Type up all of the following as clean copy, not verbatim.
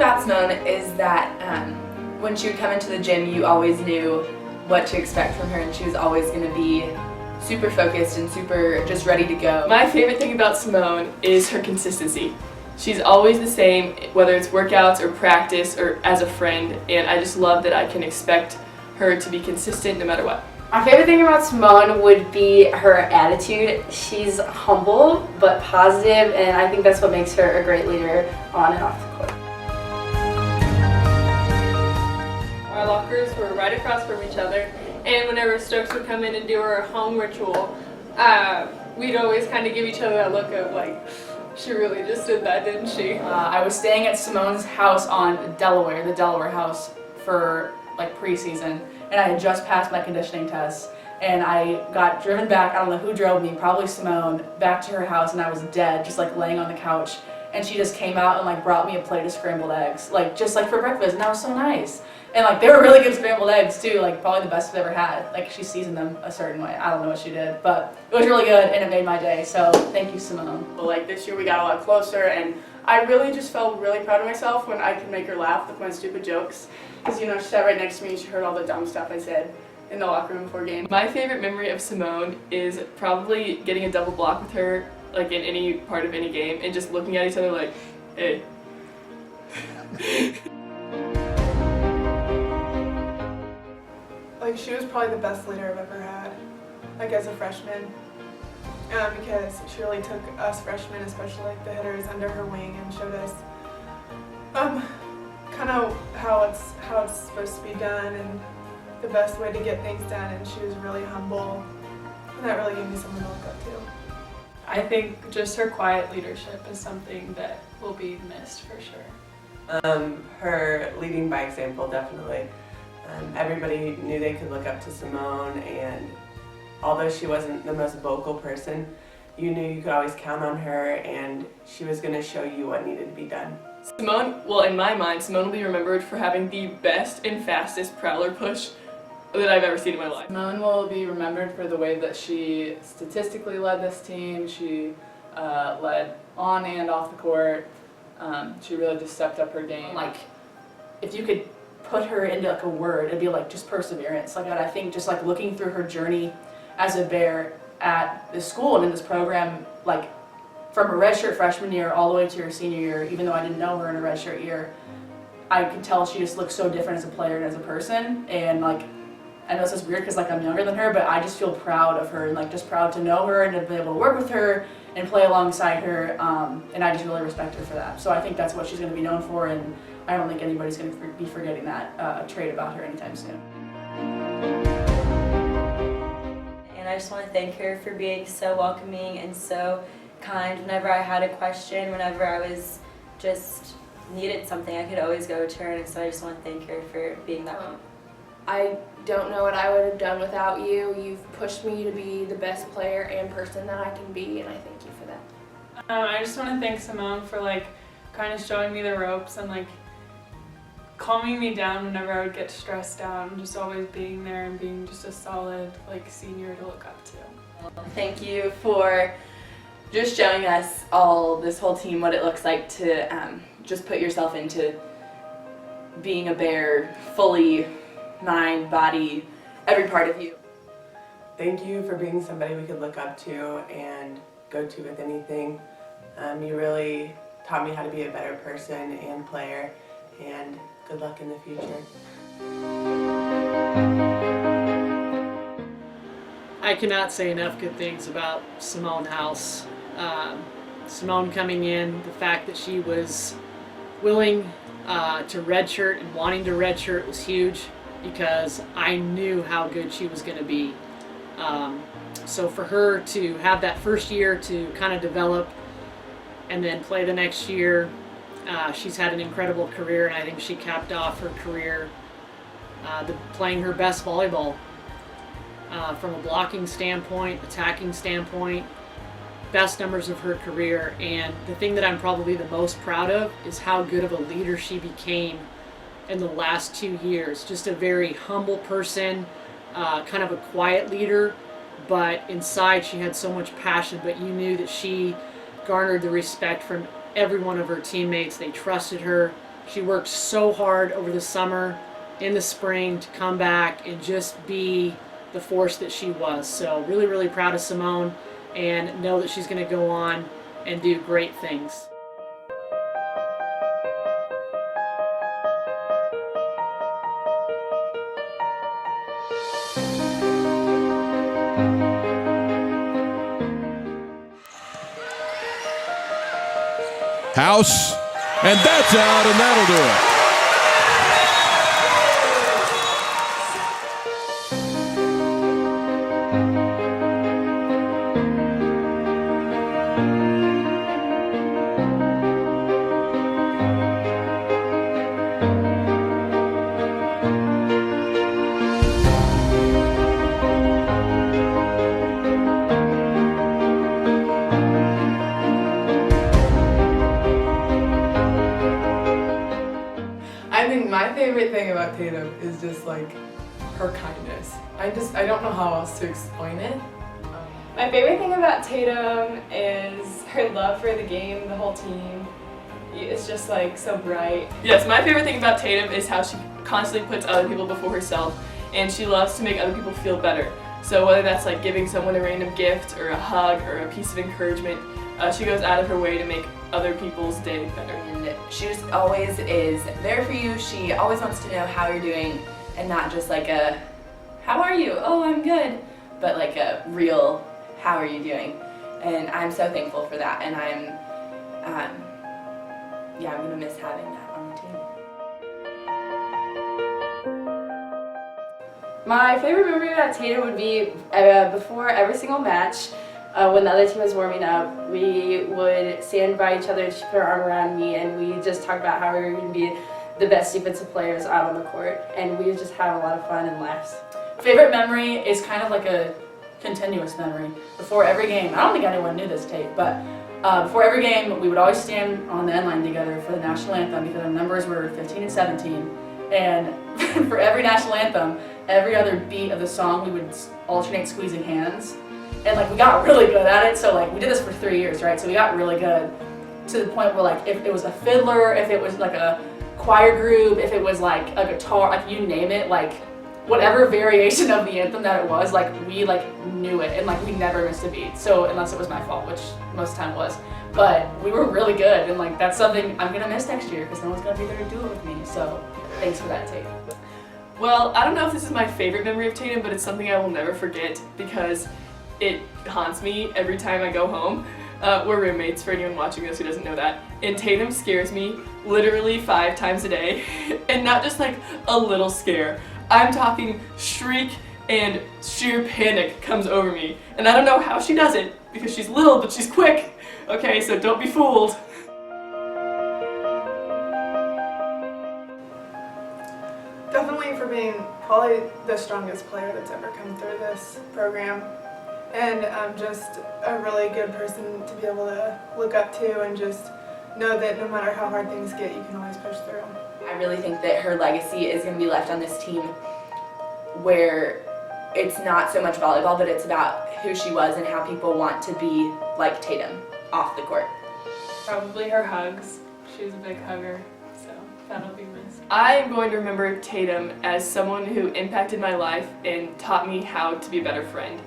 about Simone is that when she would come into the gym, you always knew what to expect from her, and she was always going to be super focused and super just ready to go. My favorite thing about Simone is her consistency. She's always the same, whether it's workouts or practice or as a friend, and I just love that I can expect her to be consistent no matter what. My favorite thing about Simone would be her attitude. She's humble but positive, and I think that's what makes her a great leader on and off the court. Our lockers were right across from each other, and whenever Stokes would come in and do her home ritual, we'd always kind of give each other that look of like, she really just did that, didn't she? I was staying at Simone's house on Delaware, the Delaware house, for like preseason, and I had just passed my conditioning test, and I got driven back, I don't know who drove me, probably Simone, back to her house, and I was dead, just like laying on the couch, and she just came out and like brought me a plate of scrambled eggs, like just like for breakfast, and that was so nice. And like they were really good scrambled eggs too, like probably the best I've ever had. Like she seasoned them a certain way. I don't know what she did, but it was really good and it made my day. So thank you, Simone. But like this year we got a lot closer, and I really just felt really proud of myself when I could make her laugh with my stupid jokes. Because you know, she sat right next to me and she heard all the dumb stuff I said in the locker room before game. My favorite memory of Simone is probably getting a double block with her, like in any part of any game, and just looking at each other like, hey. Like, she was probably the best leader I've ever had, like as a freshman, because she really took us freshmen, especially like the hitters, under her wing and showed us kind of how it's supposed to be done and the best way to get things done, and she was really humble, and that really gave me someone to look up to. I think just her quiet leadership is something that will be missed for sure. Her leading by example, definitely. Everybody knew they could look up to Simone, and although she wasn't the most vocal person, you knew you could always count on her, and she was going to show you what needed to be done. Simone, well in my mind, Simone will be remembered for having the best and fastest prowler push that I've ever seen in my life. Simone will be remembered for the way that she statistically led this team. She led on and off the court. She really just stepped up her game. Like, if you could put her into like a word, it'd be like just perseverance. Like I think just like looking through her journey as a Bear at this school and in this program, like from her redshirt freshman year all the way to her senior year, even though I didn't know her in her redshirt year, I could tell she just looks so different as a player and as a person. And like, I know this is weird because like I'm younger than her, but I just feel proud of her and like just proud to know her and to be able to work with her and play alongside her. And I just really respect her for that. So I think that's what she's going to be known for, and I don't think anybody's going to be forgetting that trait about her anytime soon. And I just want to thank her for being so welcoming and so kind. Whenever I had a question, whenever I was just needed something, I could always go to her, and so I just want to thank her for being that way. I don't know what I would have done without you. You've pushed me to be the best player and person that I can be, and I thank you for that. I just want to thank Simone for like kind of showing me the ropes and like calming me down whenever I would get stressed out, and just always being there and being just a solid like senior to look up to. Thank you for just showing us all, this whole team, what it looks like to just put yourself into being a Bear fully, mind, body, every part of you. Thank you for being somebody we could look up to and go to with anything. You really taught me how to be a better person and player, and good luck in the future. I cannot say enough good things about Simone House. Simone coming in, the fact that she was willing to redshirt and wanting to redshirt was huge, because I knew how good she was going to be. So for her to have that first year to kind of develop and then play the next year, she's had an incredible career, and I think she capped off her career playing her best volleyball from a blocking standpoint, attacking standpoint, best numbers of her career. And the thing that I'm probably the most proud of is how good of a leader she became in the last 2 years. Just a very humble person, kind of a quiet leader, but inside she had so much passion, but you knew that she garnered the respect from every one of her teammates. They trusted her. She worked so hard over the summer, in the spring, to come back and just be the force that she was. So really, really proud of Simone, and know that she's going to go on and do great things. House, and that's out, and that'll do it. I think my favorite thing about Tatum is just like her kindness. I don't know how else to explain it. My favorite thing about Tatum is her love for the game, the whole team. It's just like so bright. Yes, my favorite thing about Tatum is how she constantly puts other people before herself, and she loves to make other people feel better. So whether that's like giving someone a random gift or a hug or a piece of encouragement, she goes out of her way to make other people's day better. And she just always is there for you. She always wants to know how you're doing, and not just like a, how are you? Oh, I'm good. But like a real, how are you doing? And I'm so thankful for that, and I'm gonna miss having that on the team. My favorite memory about Tatum would be before every single match, when the other team was warming up, we would stand by each other, she'd put her arm around me, and we just talk about how we were going to be the best defensive players out on the court, and we would just have a lot of fun and laughs. Favorite memory is kind of like a continuous memory. Before every game, I don't think anyone knew this tape, but before every game, we would always stand on the end line together for the national anthem because our numbers were 15 and 17. And for every national anthem, every other beat of the song, we would alternate squeezing hands. And like we got really good at it, so like we did this for 3 years, right? So we got really good to the point where like if it was a fiddler, if it was like a choir group, if it was like a guitar, like you name it, like whatever variation of the anthem that it was, like we like knew it, and like we never missed a beat. So unless it was my fault, which most of the time it was, but we were really good, and like that's something I'm gonna miss next year because no one's gonna be there to do it with me. So thanks for that, Tatum. Well, I don't know if this is my favorite memory of Tatum, but it's something I will never forget because it haunts me every time I go home. We're roommates, for anyone watching this who doesn't know that. And Tatum scares me literally 5 times a day. And not just like a little scare. I'm talking shriek and sheer panic comes over me. And I don't know how she does it, because she's little but she's quick. Okay, so don't be fooled. Definitely for being probably the strongest player that's ever come through this program. And just a really good person to be able to look up to and just know that no matter how hard things get, you can always push through. I really think that her legacy is going to be left on this team where it's not so much volleyball, but it's about who she was and how people want to be like Tatum off the court. Probably her hugs. She's a big hugger, so that'll be missed. I am going to remember Tatum as someone who impacted my life and taught me how to be a better friend.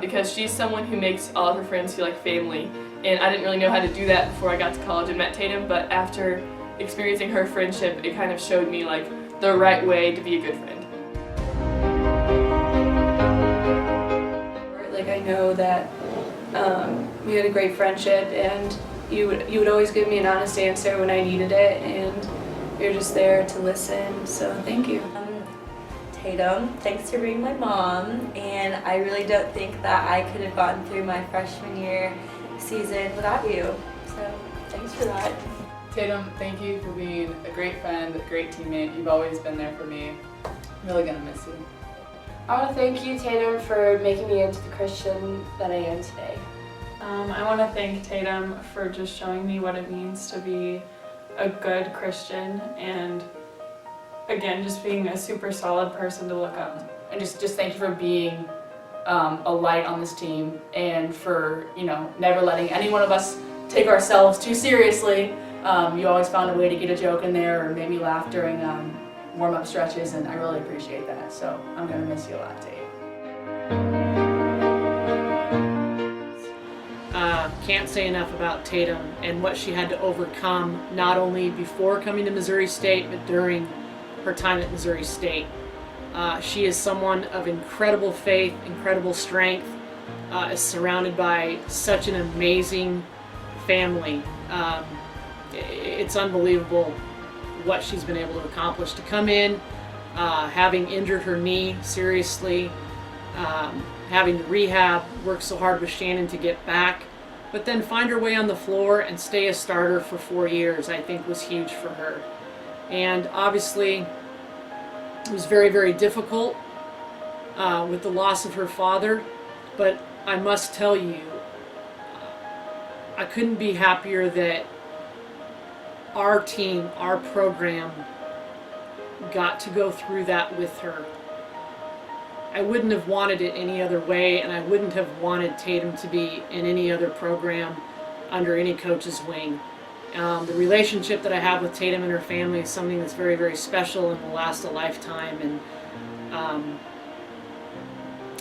Because she's someone who makes all of her friends feel like family, and I didn't really know how to do that before I got to college and met Tatum, but after experiencing her friendship, it kind of showed me like the right way to be a good friend. Like I know that we had a great friendship, and you would always give me an honest answer when I needed it, and you're just there to listen, so thank you. Tatum, thanks for being my mom, and I really don't think that I could have gotten through my freshman year season without you, so thanks for that. Tatum, thank you for being a great friend, a great teammate. You've always been there for me. I'm really gonna miss you. I want to thank you, Tatum, for making me into the Christian that I am today. I want to thank Tatum for just showing me what it means to be a good Christian, and again, just being a super solid person to look up. And just thank you for being a light on this team, and for never letting any one of us take ourselves too seriously, You always found a way to get a joke in there or made me laugh during warm-up stretches, and I really appreciate that. So I'm going to miss you a lot, Tate. Can't say enough about Tatum and what she had to overcome, not only before coming to Missouri State, but during her time at Missouri State. She is someone of incredible faith, incredible strength, is surrounded by such an amazing family. It's unbelievable what she's been able to accomplish. To come in, having injured her knee seriously, having to rehab, work so hard with Shannon to get back, but then find her way on the floor and stay a starter for 4 years, I think was huge for her. And obviously, it was very, very difficult with the loss of her father, but I must tell you, I couldn't be happier that our team, our program, got to go through that with her. I wouldn't have wanted it any other way, and I wouldn't have wanted Tatum to be in any other program under any coach's wing. The relationship that I have with Tatum and her family is something that's very, very special and will last a lifetime. And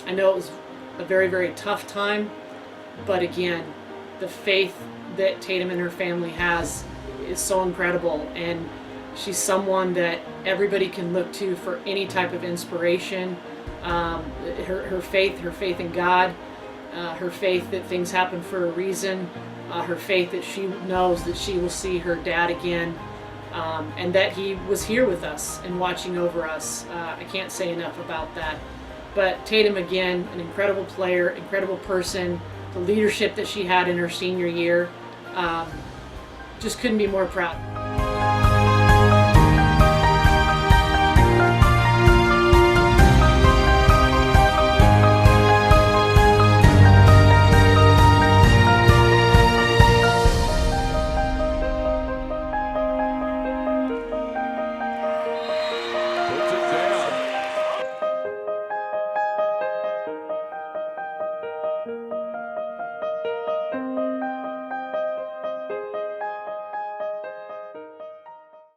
I know it was a very, very tough time, but again, the faith that Tatum and her family has is so incredible, and she's someone that everybody can look to for any type of inspiration. Her faith in God, her faith that things happen for a reason, her faith that she knows that she will see her dad again, and that he was here with us and watching over us. I can't say enough about that. But Tatum, again, an incredible player, incredible person, the leadership that she had in her senior year, just couldn't be more proud.